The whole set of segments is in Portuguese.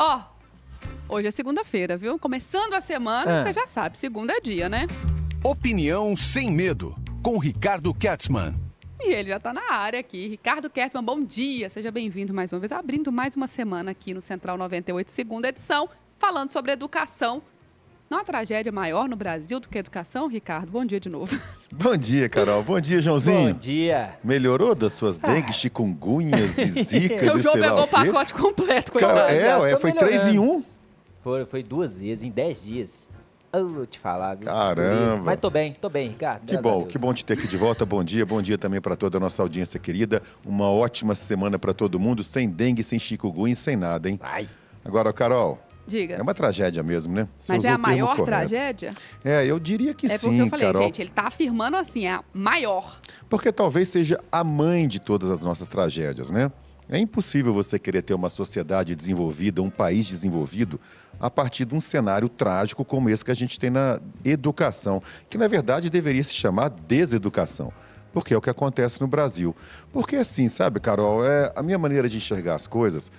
Ó, hoje é segunda-feira, viu? Começando a semana, você já sabe, segunda é dia, né? Opinião sem medo, com Ricardo Kertzmann. E ele já tá na área aqui. Ricardo Kertzmann, bom dia. Seja bem-vindo mais uma vez. Abrindo mais uma semana aqui no Central 98, segunda edição, falando sobre educação. Não há tragédia maior no Brasil do que a educação, Ricardo? Bom dia de novo. Bom dia, Carol. Bom dia, Joãozinho. Bom dia. Melhorou das suas dengues, chikungunhas e zicas O e João sei lá pegou o o quê? pacote completo. Cara, coitado. foi 3 em 1. Foi 2 vezes, em 10 dias. Eu vou te falar, viu? Caramba. Mas tô bem, Ricardo. Que bom te ter aqui de volta. Bom dia também para toda a nossa audiência querida. Uma ótima semana para todo mundo, sem dengue, sem chikungunya, sem nada, hein? Ai. Agora, Carol, Diga. é uma tragédia mesmo, né? Você Mas usou é a o termo maior correto. tragédia? Eu diria que É sim, porque eu falei, Carol. gente, ele tá afirmando assim, é a maior. Porque talvez seja a mãe de todas as nossas tragédias, né? É impossível você querer ter uma sociedade desenvolvida, um país desenvolvido, a partir de um cenário trágico como esse que a gente tem na educação, que na verdade deveria se chamar deseducação, porque é o que acontece no Brasil. Porque assim, sabe, Carol, a minha maneira de enxergar as coisas,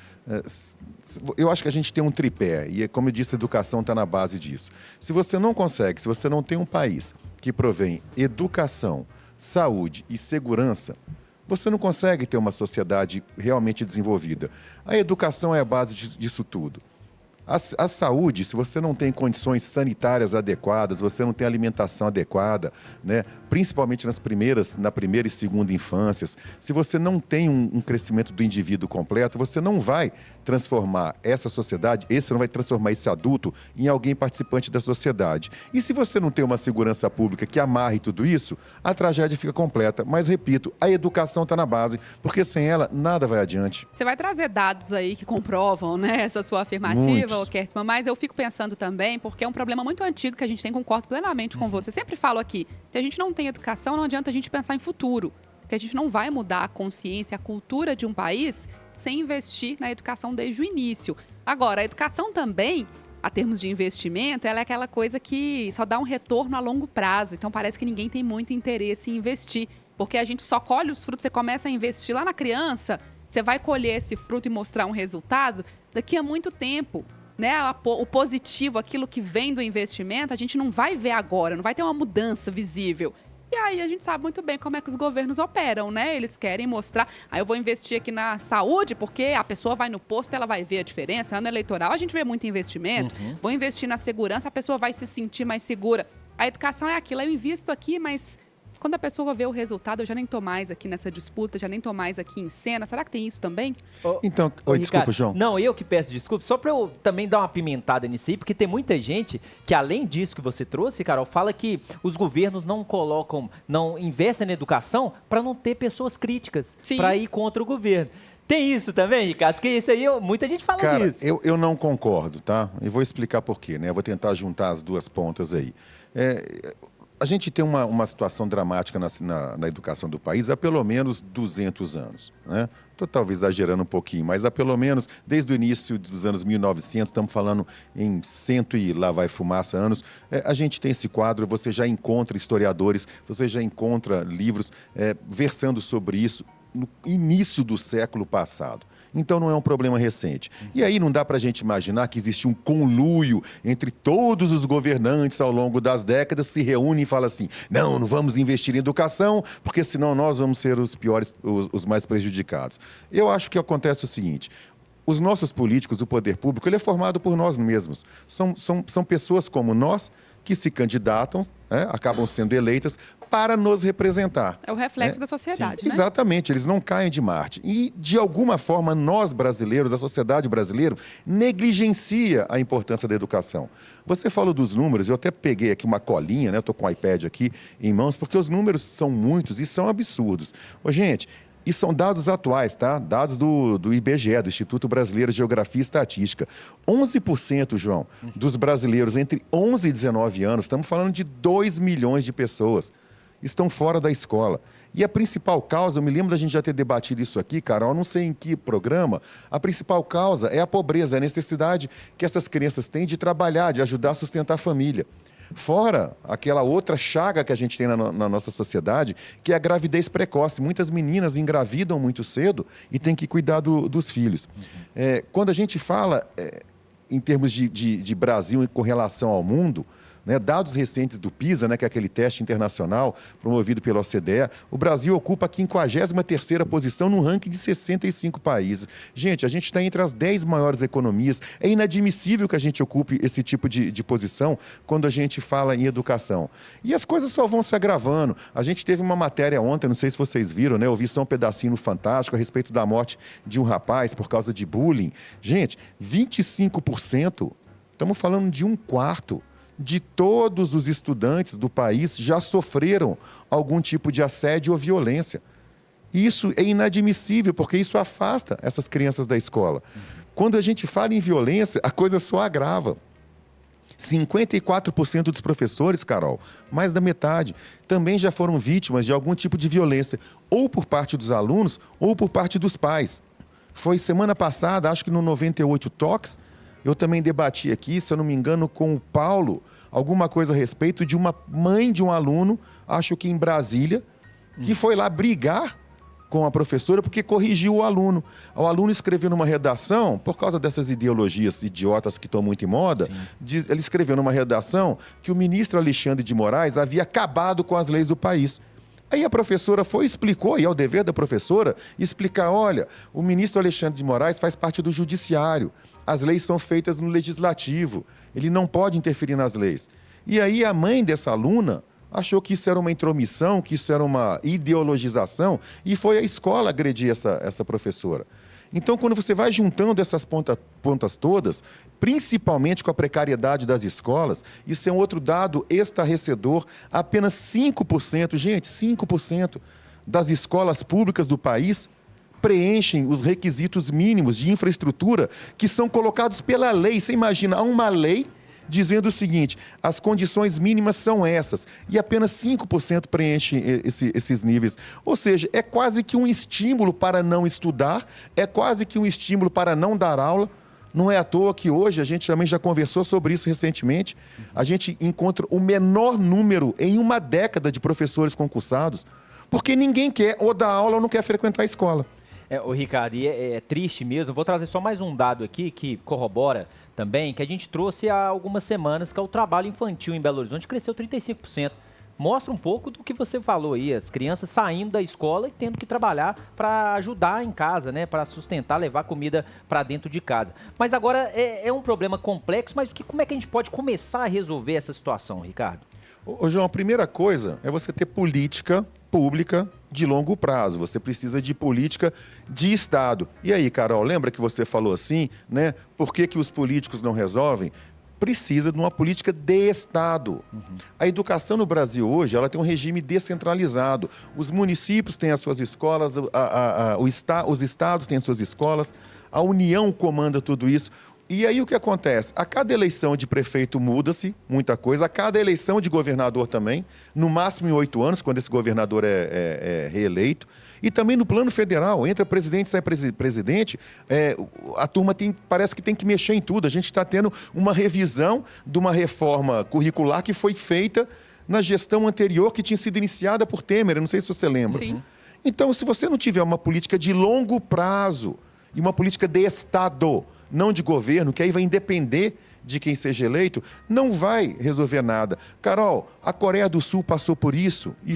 eu acho que a gente tem um tripé, e como eu disse, a educação está na base disso. Se você não tem um país que provém educação, saúde e segurança, você não consegue ter uma sociedade realmente desenvolvida. A educação é a base disso tudo. A saúde, se você não tem condições sanitárias adequadas, você não tem alimentação adequada, né? Principalmente na primeira e segunda infâncias, se você não tem um crescimento do indivíduo completo, você não vai transformar essa sociedade, você não vai transformar esse adulto em alguém participante da sociedade. E se você não tem uma segurança pública que amarre tudo isso, a tragédia fica completa. Mas, repito, a educação está na base, porque sem ela, nada vai adiante. Você vai trazer dados aí que comprovam, né, essa sua afirmativa, Kertzmann, mas eu fico pensando também, porque é um problema muito antigo que a gente tem, concordo plenamente com você. Sempre falo aqui, se a gente não tem educação, não adianta a gente pensar em futuro, porque a gente não vai mudar a consciência, a cultura de um país sem investir na educação desde o início. Agora, a educação também, a termos de investimento, ela é aquela coisa que só dá um retorno a longo prazo, então parece que ninguém tem muito interesse em investir, porque a gente só colhe os frutos, você começa a investir lá na criança, você vai colher esse fruto e mostrar um resultado daqui a muito tempo. Né, o positivo, aquilo que vem do investimento, a gente não vai ver agora, não vai ter uma mudança visível. E aí a gente sabe muito bem como é que os governos operam, né? Eles querem mostrar, eu vou investir aqui na saúde, porque a pessoa vai no posto, ela vai ver a diferença. Ano eleitoral a gente vê muito investimento. Vou investir na segurança, a pessoa vai se sentir mais segura. A educação é aquilo, eu invisto aqui, mas quando a pessoa vê o resultado, eu já nem tô mais aqui nessa disputa, já nem tô mais aqui em cena. Será que tem isso também? Então, desculpa, João. Não, eu que peço desculpa, só para eu também dar uma pimentada nisso aí, porque tem muita gente que, além disso que você trouxe, Carol, fala que os governos não investem na educação para não ter pessoas críticas, para ir contra o governo. Tem isso também, Ricardo? Porque isso aí, muita gente fala disso. Eu não concordo, tá? E vou explicar por quê, né? Eu vou tentar juntar as duas pontas aí. A gente tem uma situação dramática na educação do país há pelo menos 200 anos, né? Estou talvez exagerando um pouquinho, mas há pelo menos desde o início dos anos 1900, estamos falando em 100 e lá vai fumaça anos, a gente tem esse quadro, você já encontra historiadores, você já encontra livros versando sobre isso no início do século passado. Então não é um problema recente. E aí não dá para a gente imaginar que existe um conluio entre todos os governantes ao longo das décadas, se reúnem e falam assim, não vamos investir em educação, porque senão nós vamos ser os piores, os mais prejudicados. Eu acho que acontece o seguinte, os nossos políticos, o poder público, ele é formado por nós mesmos. São pessoas como nós que se candidatam, acabam sendo eleitas para nos representar. É o reflexo da sociedade, né? Exatamente, eles não caem de Marte. E, de alguma forma, nós brasileiros, a sociedade brasileira, negligencia a importância da educação. Você falou dos números, eu até peguei aqui uma colinha, né? Estou com o iPad aqui em mãos, porque os números são muitos e são absurdos. Gente, e são dados atuais, tá? Dados do IBGE, do Instituto Brasileiro de Geografia e Estatística. 11%, João, dos brasileiros entre 11 e 19 anos, estamos falando de 2 milhões de pessoas, estão fora da escola. E a principal causa, eu me lembro da gente já ter debatido isso aqui, Carol, não sei em que programa, a principal causa é a pobreza, a necessidade que essas crianças têm de trabalhar, de ajudar a sustentar a família. Fora aquela outra chaga que a gente tem na nossa sociedade, que é a gravidez precoce. Muitas meninas engravidam muito cedo e têm que cuidar dos filhos. Quando a gente fala em termos de Brasil com relação ao mundo, né, dados recentes do PISA, né, que é aquele teste internacional promovido pela OCDE, o Brasil ocupa a 53ª posição no ranking de 65 países. Gente, a gente está entre as 10 maiores economias. É inadmissível que a gente ocupe esse tipo de posição quando a gente fala em educação. E as coisas só vão se agravando. A gente teve uma matéria ontem, não sei se vocês viram, né, eu vi só um pedacinho no Fantástico a respeito da morte de um rapaz por causa de bullying. Gente, 25%, estamos falando de 1/4 de todos os estudantes do país já sofreram algum tipo de assédio ou violência. Isso é inadmissível, porque isso afasta essas crianças da escola. Quando a gente fala em violência, a coisa só agrava. 54% dos professores, Carol, mais da metade, também já foram vítimas de algum tipo de violência, ou por parte dos alunos, ou por parte dos pais. Foi semana passada, acho que no 98 Talks, eu também debati aqui, se eu não me engano, com o Paulo, alguma coisa a respeito de uma mãe de um aluno, acho que em Brasília, que foi lá brigar com a professora porque corrigiu o aluno. O aluno escreveu numa redação, por causa dessas ideologias idiotas que estão muito em moda, ele escreveu numa redação que o ministro Alexandre de Moraes havia acabado com as leis do país. Aí a professora foi e explicou, e é o dever da professora, explicar, olha, o ministro Alexandre de Moraes faz parte do judiciário. As leis são feitas no legislativo, ele não pode interferir nas leis. E aí a mãe dessa aluna achou que isso era uma intromissão, que isso era uma ideologização, e foi à escola agredir essa professora. Então, quando você vai juntando essas pontas todas, principalmente com a precariedade das escolas, isso é um outro dado estarrecedor, apenas 5%, gente, 5% das escolas públicas do país preenchem os requisitos mínimos de infraestrutura que são colocados pela lei. Você imagina, há uma lei dizendo o seguinte, as condições mínimas são essas, e apenas 5% preenchem esses níveis. Ou seja, é quase que um estímulo para não estudar, é quase que um estímulo para não dar aula. Não é à toa que hoje, a gente também já conversou sobre isso recentemente, a gente encontra o menor número em uma década de professores concursados, porque ninguém quer ou dar aula ou não quer frequentar a escola. Ricardo, e é triste mesmo. Vou trazer só mais um dado aqui que corrobora também, que a gente trouxe há algumas semanas, que é o trabalho infantil em Belo Horizonte, cresceu 35%. Mostra um pouco do que você falou aí, as crianças saindo da escola e tendo que trabalhar para ajudar em casa, né, para sustentar, levar comida para dentro de casa. Mas agora é um problema complexo, mas como é que a gente pode começar a resolver essa situação, Ricardo? Ô, João, a primeira coisa é você ter política pública de longo prazo. Você precisa de política de Estado. E aí, Carol, lembra que você falou assim, né? Por que os políticos não resolvem? Precisa de uma política de Estado. A educação no Brasil hoje, ela tem um regime descentralizado. Os municípios têm as suas escolas, os estados têm as suas escolas, a União comanda tudo isso. E aí o que acontece? A cada eleição de prefeito muda-se muita coisa, a cada eleição de governador também, no máximo em 8 anos, quando esse governador é reeleito. E também no plano federal, entra presidente, sai presidente, a turma parece que tem que mexer em tudo. A gente está tendo uma revisão de uma reforma curricular que foi feita na gestão anterior, que tinha sido iniciada por Temer, eu não sei se você lembra. Sim. Então, se você não tiver uma política de longo prazo e uma política de Estado, não de governo, que aí vai independer de quem seja eleito, não vai resolver nada. Carol, a Coreia do Sul passou por isso e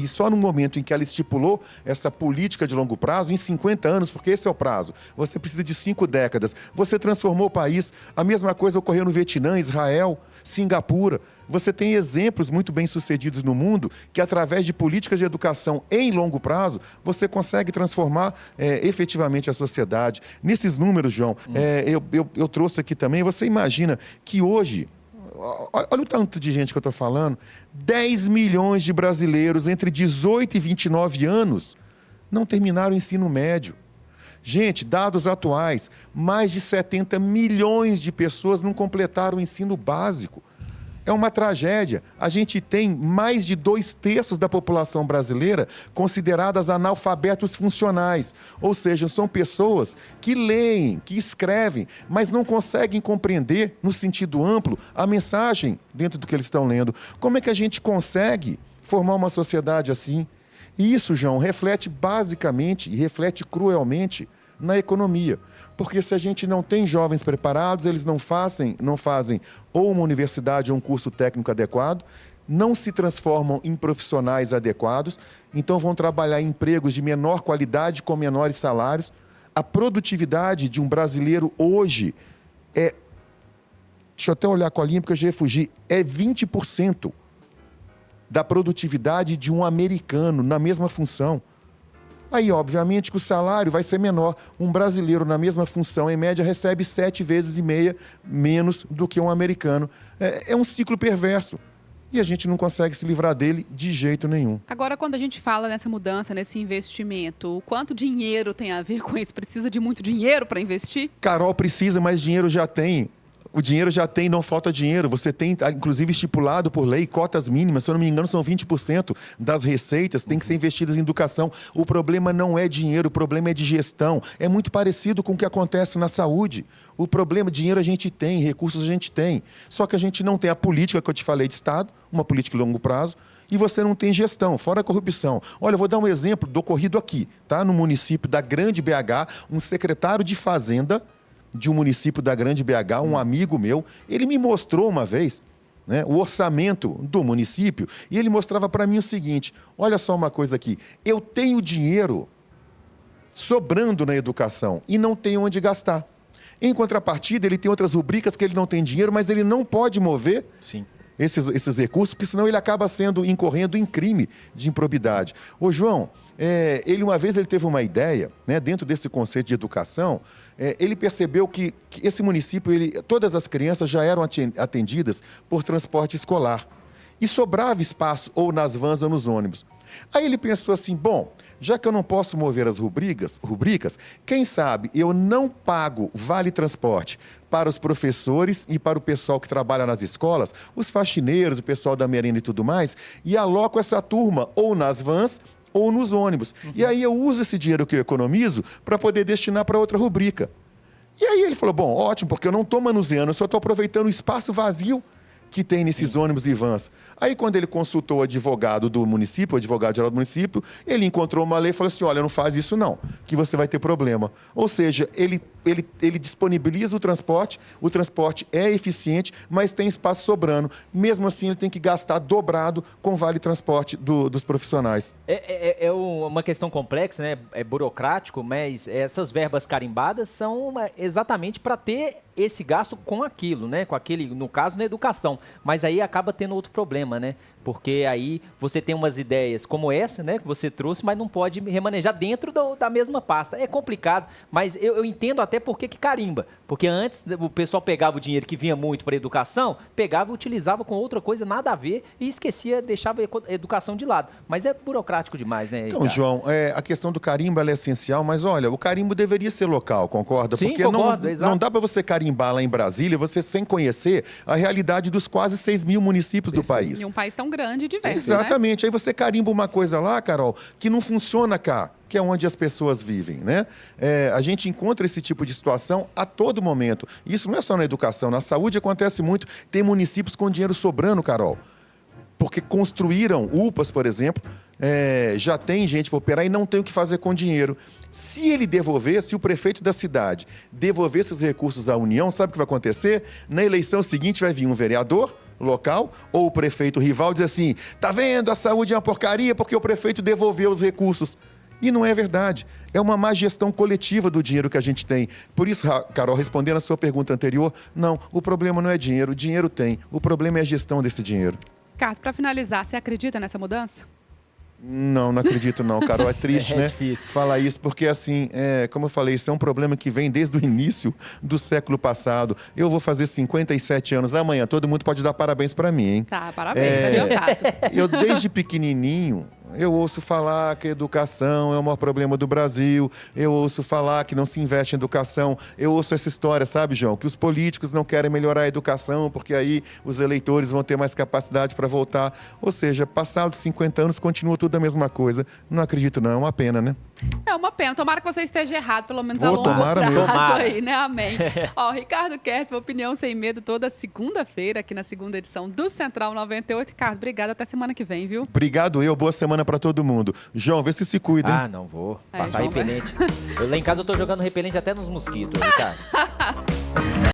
só no momento em que ela estipulou essa política de longo prazo, em 50 anos, porque esse é o prazo, você precisa de 5 décadas, você transformou o país. A mesma coisa ocorreu no Vietnã, Israel, Singapura. Você tem exemplos muito bem-sucedidos no mundo que, através de políticas de educação em longo prazo, você consegue transformar efetivamente a sociedade. Nesses números, João, eu trouxe aqui também, você imagina que hoje, olha o tanto de gente que eu estou falando, 10 milhões de brasileiros entre 18 e 29 anos não terminaram o ensino médio. Gente, dados atuais, mais de 70 milhões de pessoas não completaram o ensino básico. É uma tragédia. A gente tem mais de 2/3 da população brasileira consideradas analfabetos funcionais. Ou seja, são pessoas que leem, que escrevem, mas não conseguem compreender, no sentido amplo, a mensagem dentro do que eles estão lendo. Como é que a gente consegue formar uma sociedade assim? E isso, João, reflete basicamente e reflete cruelmente na economia. Porque se a gente não tem jovens preparados, eles não fazem ou uma universidade ou um curso técnico adequado, não se transformam em profissionais adequados, então vão trabalhar em empregos de menor qualidade com menores salários. A produtividade de um brasileiro hoje é... Deixa eu até olhar com a linha, porque eu já ia fugir. É 20% da produtividade de um americano na mesma função. Aí, obviamente, que o salário vai ser menor. Um brasileiro na mesma função, em média, recebe 7,5 vezes menos do que um americano. É um ciclo perverso. E a gente não consegue se livrar dele de jeito nenhum. Agora, quando a gente fala nessa mudança, nesse investimento, o quanto dinheiro tem a ver com isso? Precisa de muito dinheiro para investir? Carol, precisa, mas dinheiro já tem. O dinheiro já tem, não falta dinheiro. Você tem, inclusive, estipulado por lei, cotas mínimas. Se eu não me engano, são 20% das receitas tem que ser investidas em educação. O problema não é dinheiro, o problema é de gestão. É muito parecido com o que acontece na saúde. O problema, dinheiro a gente tem, recursos a gente tem. Só que a gente não tem a política que eu te falei de Estado, uma política de longo prazo, e você não tem gestão, fora a corrupção. Olha, eu vou dar um exemplo do ocorrido aqui, tá? No município da Grande BH, um secretário de Fazenda de um município da Grande BH, um amigo meu, ele me mostrou uma vez, né, o orçamento do município e ele mostrava para mim o seguinte, olha só uma coisa aqui, eu tenho dinheiro sobrando na educação e não tenho onde gastar. Em contrapartida, ele tem outras rubricas que ele não tem dinheiro, mas ele não pode mover esses recursos, porque senão ele acaba incorrendo em crime de improbidade. Ô, João, uma vez ele teve uma ideia, né, dentro desse conceito de educação, ele percebeu que esse município, todas as crianças já eram atendidas por transporte escolar. E sobrava espaço ou nas vans ou nos ônibus. Aí ele pensou assim, bom, já que eu não posso mover as rubricas, quem sabe eu não pago vale transporte para os professores e para o pessoal que trabalha nas escolas, os faxineiros, o pessoal da merenda e tudo mais, e aloco essa turma ou nas vans ou nos ônibus. E aí eu uso esse dinheiro que eu economizo para poder destinar para outra rubrica. E aí ele falou, bom, ótimo, porque eu não estou manuseando, eu só estou aproveitando o espaço vazio que tem nesses ônibus e vans. Aí, quando ele consultou o advogado do município, o advogado-geral do município, ele encontrou uma lei e falou assim, olha, não faz isso não, que você vai ter problema. Ou seja, ele disponibiliza o transporte é eficiente, mas tem espaço sobrando. Mesmo assim, ele tem que gastar dobrado com o vale transporte dos profissionais. É uma questão complexa, né? É burocrático, mas essas verbas carimbadas são exatamente para ter esse gasto com aquilo, né? Com aquele, no caso, na educação. Mas aí acaba tendo outro problema, né? Porque aí você tem umas ideias como essa, né, que você trouxe, mas não pode remanejar dentro da mesma pasta. É complicado, mas eu entendo até por que carimba. Porque antes o pessoal pegava o dinheiro que vinha muito para a educação, pegava e utilizava com outra coisa, nada a ver, e esquecia, deixava a educação de lado. Mas é burocrático demais, né? Então, João, a questão do carimbo ela é essencial, mas olha, o carimbo deveria ser local, concorda? Sim, porque concordo, não dá para você carimbar lá em Brasília, você sem conhecer a realidade dos quase 6 mil municípios do país. E um país tão grande e diverso, Exatamente. né? Aí você carimba uma coisa lá, Carol, que não funciona cá, que é onde as pessoas vivem, né? A gente encontra esse tipo de situação a todo momento. Isso não é só na educação, na saúde acontece muito. Tem municípios com dinheiro sobrando, Carol, porque construíram UPAs, por exemplo, já tem gente para operar e não tem o que fazer com dinheiro. Se ele devolver, se o prefeito da cidade devolver esses recursos à União, sabe o que vai acontecer? Na eleição seguinte vai vir um vereador local ou o prefeito rival dizer assim, tá vendo, a saúde é uma porcaria porque o prefeito devolveu os recursos. E não é verdade. É uma má gestão coletiva do dinheiro que a gente tem. Por isso, Carol, respondendo a sua pergunta anterior, não, o problema não é dinheiro, o dinheiro tem. O problema é a gestão desse dinheiro. Ricardo, para finalizar, você acredita nessa mudança? Não acredito não, Carol, é triste, né? Difícil. Falar isso, porque assim, como eu falei, isso é um problema que vem desde o início do século passado. Eu vou fazer 57 anos amanhã, todo mundo pode dar parabéns para mim, hein? Tá, parabéns, adiantado. Eu desde pequenininho, eu ouço falar que a educação é o maior problema do Brasil, eu ouço falar que não se investe em educação, eu ouço essa história, sabe, João? Que os políticos não querem melhorar a educação, porque aí os eleitores vão ter mais capacidade para votar. Ou seja, passados 50 anos, continua tudo a mesma coisa. Não acredito não, é uma pena, né? É uma pena. Tomara que você esteja errado, pelo menos a Ô, longo tomara prazo mesmo. Tomara. aí, né? Amém. Ó, Ricardo Kertzmann, Opinião Sem Medo, toda segunda-feira, aqui na segunda edição do Central 98. Ricardo, obrigada. Até semana que vem, viu? Obrigado, boa semana pra todo mundo. João, vê se cuida, hein? Ah, não vou. É, Passar João vai- repelente. Lá em casa eu tô jogando repelente até nos mosquitos, Ricardo.